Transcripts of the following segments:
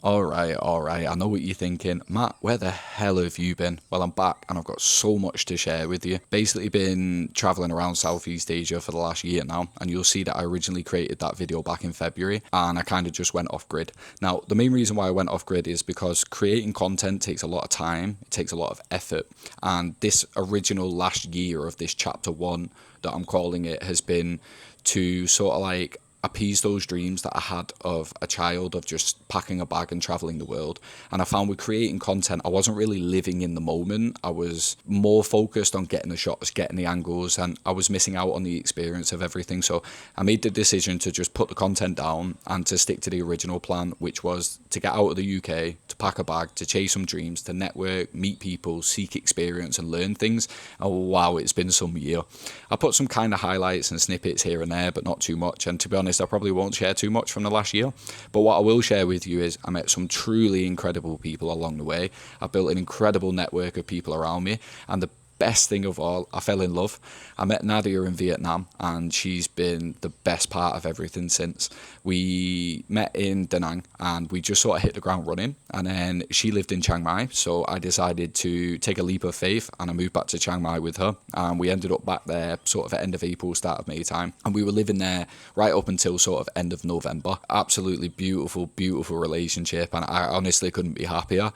All right. I know what you're thinking. Matt, where the hell have you been? Well, I'm back and I've got so much to share with you. Basically, been traveling around Southeast Asia for the last year now, and you'll see that I originally created that video back in February and I kind of just went off grid. Now, the main reason why I went off grid is because creating content takes a lot of time, it takes a lot of effort, and this original last year of this chapter one that I'm calling it has been to sort of like appease those dreams that I had of a child of just packing a bag and traveling the world. And I found with creating content, I wasn't really living in the moment. I was more focused on getting the shots, getting the angles, and I was missing out on the experience of everything. So I made the decision to just put the content down and to stick to the original plan, which was to get out of the UK, to pack a bag, to chase some dreams, to network, meet people, seek experience and learn things. Oh wow, it's been some year. I put some kind of highlights and snippets here and there, but not too much. And to be honest, I probably won't share too much from the last year. But what I will share with you is I met some truly incredible people along the way. I built an incredible network of people around me. And the best thing of all, I fell in love. I met Nadia in Vietnam and she's been the best part of everything since. We met in Da Nang and we just sort of hit the ground running, and then she lived in Chiang Mai, so I decided to take a leap of faith and I moved back to Chiang Mai with her, and we ended up back there sort of at end of April, start of May time, and we were living there right up until sort of end of November. Absolutely beautiful relationship, and I honestly couldn't be happier.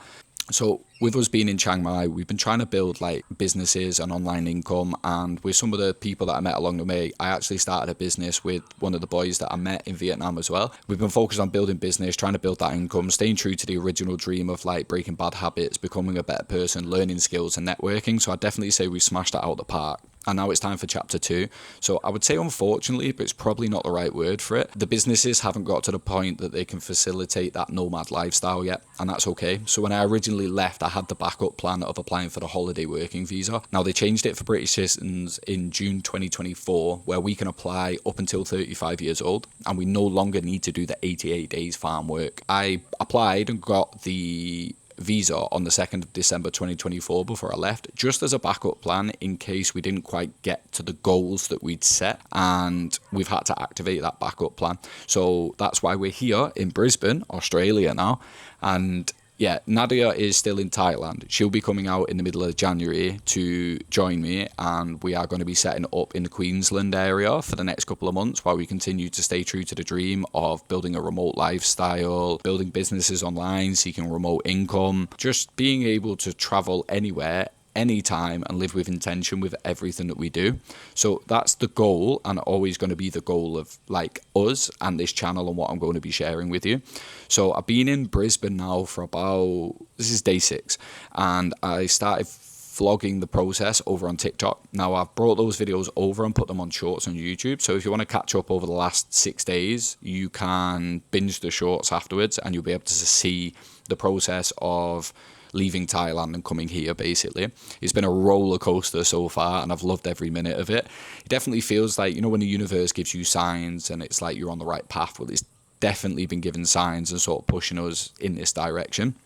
So with us being in Chiang Mai, we've been trying to build like businesses and online income, and with some of the people that I met along the way, I actually started a business with one of the boys that I met in Vietnam as well. We've been focused on building business, trying to build that income, staying true to the original dream of like breaking bad habits, becoming a better person, learning skills and networking. So I definitely say we smashed that out of the park. And now it's time for chapter two. So I would say unfortunately, but it's probably not the right word for it, the businesses haven't got to the point that they can facilitate that nomad lifestyle yet, and that's okay. So when I originally left, I had the backup plan of applying for the holiday working visa. Now they changed it for British citizens in June 2024, where we can apply up until 35 years old, and we no longer need to do the 88 days farm work. I applied and got the visa on the 2nd of December 2024 before I left, just as a backup plan in case we didn't quite get to the goals that we'd set, and we've had to activate that backup plan. So that's why we're here in Brisbane, Australia now. And yeah, Nadia is still in Thailand. She'll be coming out in the middle of January to join me, and we are going to be setting up in the Queensland area for the next couple of months while we continue to stay true to the dream of building a remote lifestyle, building businesses online, seeking remote income, just being able to travel anywhere, anytime, and live with intention with everything that we do. So that's the goal, and always going to be the goal of like us and this channel and what I'm going to be sharing with you. So I've been in Brisbane now for about, this is day 6, and I started vlogging the process over on TikTok. Now I've brought those videos over and put them on shorts on YouTube, so if you want to catch up over the last 6 days, you can binge the shorts afterwards and you'll be able to see the process of leaving Thailand and coming here. Basically, it's been a roller coaster so far and I've loved every minute of it. It definitely feels like, you know, when the universe gives you signs and it's like you're on the right path. Well, it's definitely been giving signs and sort of pushing us in this direction.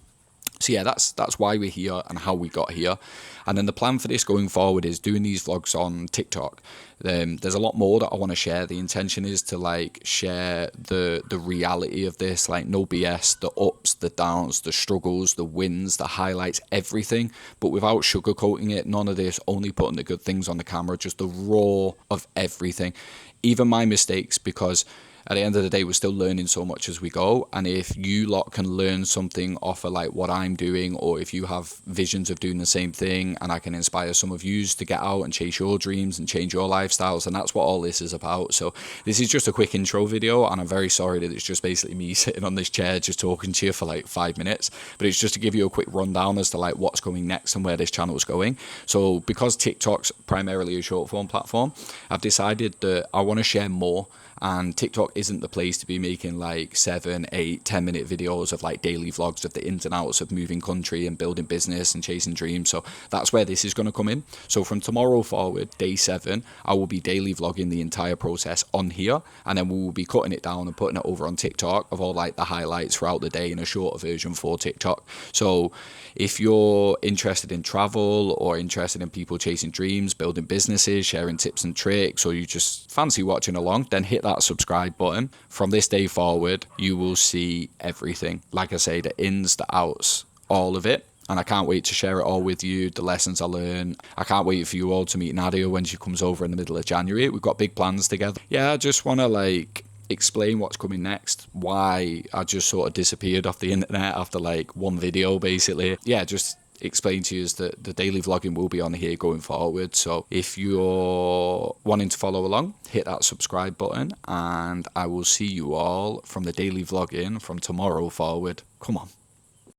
So yeah, that's why we're here and how we got here. And then the plan for this going forward is doing these vlogs on TikTok. There's a lot more that I want to share. The intention is to like share the reality of this, like no BS, the ups, the downs, the struggles, the wins, the highlights, everything, but without sugarcoating it. None of this, only putting the good things on the camera, just the raw of everything, even my mistakes, because at the end of the day, we're still learning so much as we go. And if you lot can learn something off of like what I'm doing, or if you have visions of doing the same thing and I can inspire some of you to get out and chase your dreams and change your lifestyles, and that's what all this is about. So this is just a quick intro video, and I'm very sorry that it's just basically me sitting on this chair just talking to you for like 5 minutes, but it's just to give you a quick rundown as to like what's coming next and where this channel is going. So because TikTok's primarily a short form platform, I've decided that I want to share more, and TikTok isn't the place to be making like 7, 8, 10-minute videos of like daily vlogs of the ins and outs of moving country and building business and chasing dreams. So that's where this is going to come in. So from tomorrow forward, day 7, I will be daily vlogging the entire process on here, and then we will be cutting it down and putting it over on TikTok of all like the highlights throughout the day in a shorter version for TikTok. So if you're interested in travel or interested in people chasing dreams, building businesses, sharing tips and tricks, or you just fancy watching along, then hit that that subscribe button. From this day forward, you will see everything. Like I say, the ins, the outs, all of it. And I can't wait to share it all with you, the lessons I learn. I can't wait for you all to meet Nadia when she comes over in the middle of January. We've got big plans together. Yeah, I just want to like explain what's coming next, why I just sort of disappeared off the internet after like one video basically. Yeah, just explain to you is that the daily vlogging will be on here going forward. So if you're wanting to follow along, hit that subscribe button, and I will see you all from the daily vlogging from tomorrow forward. Come on.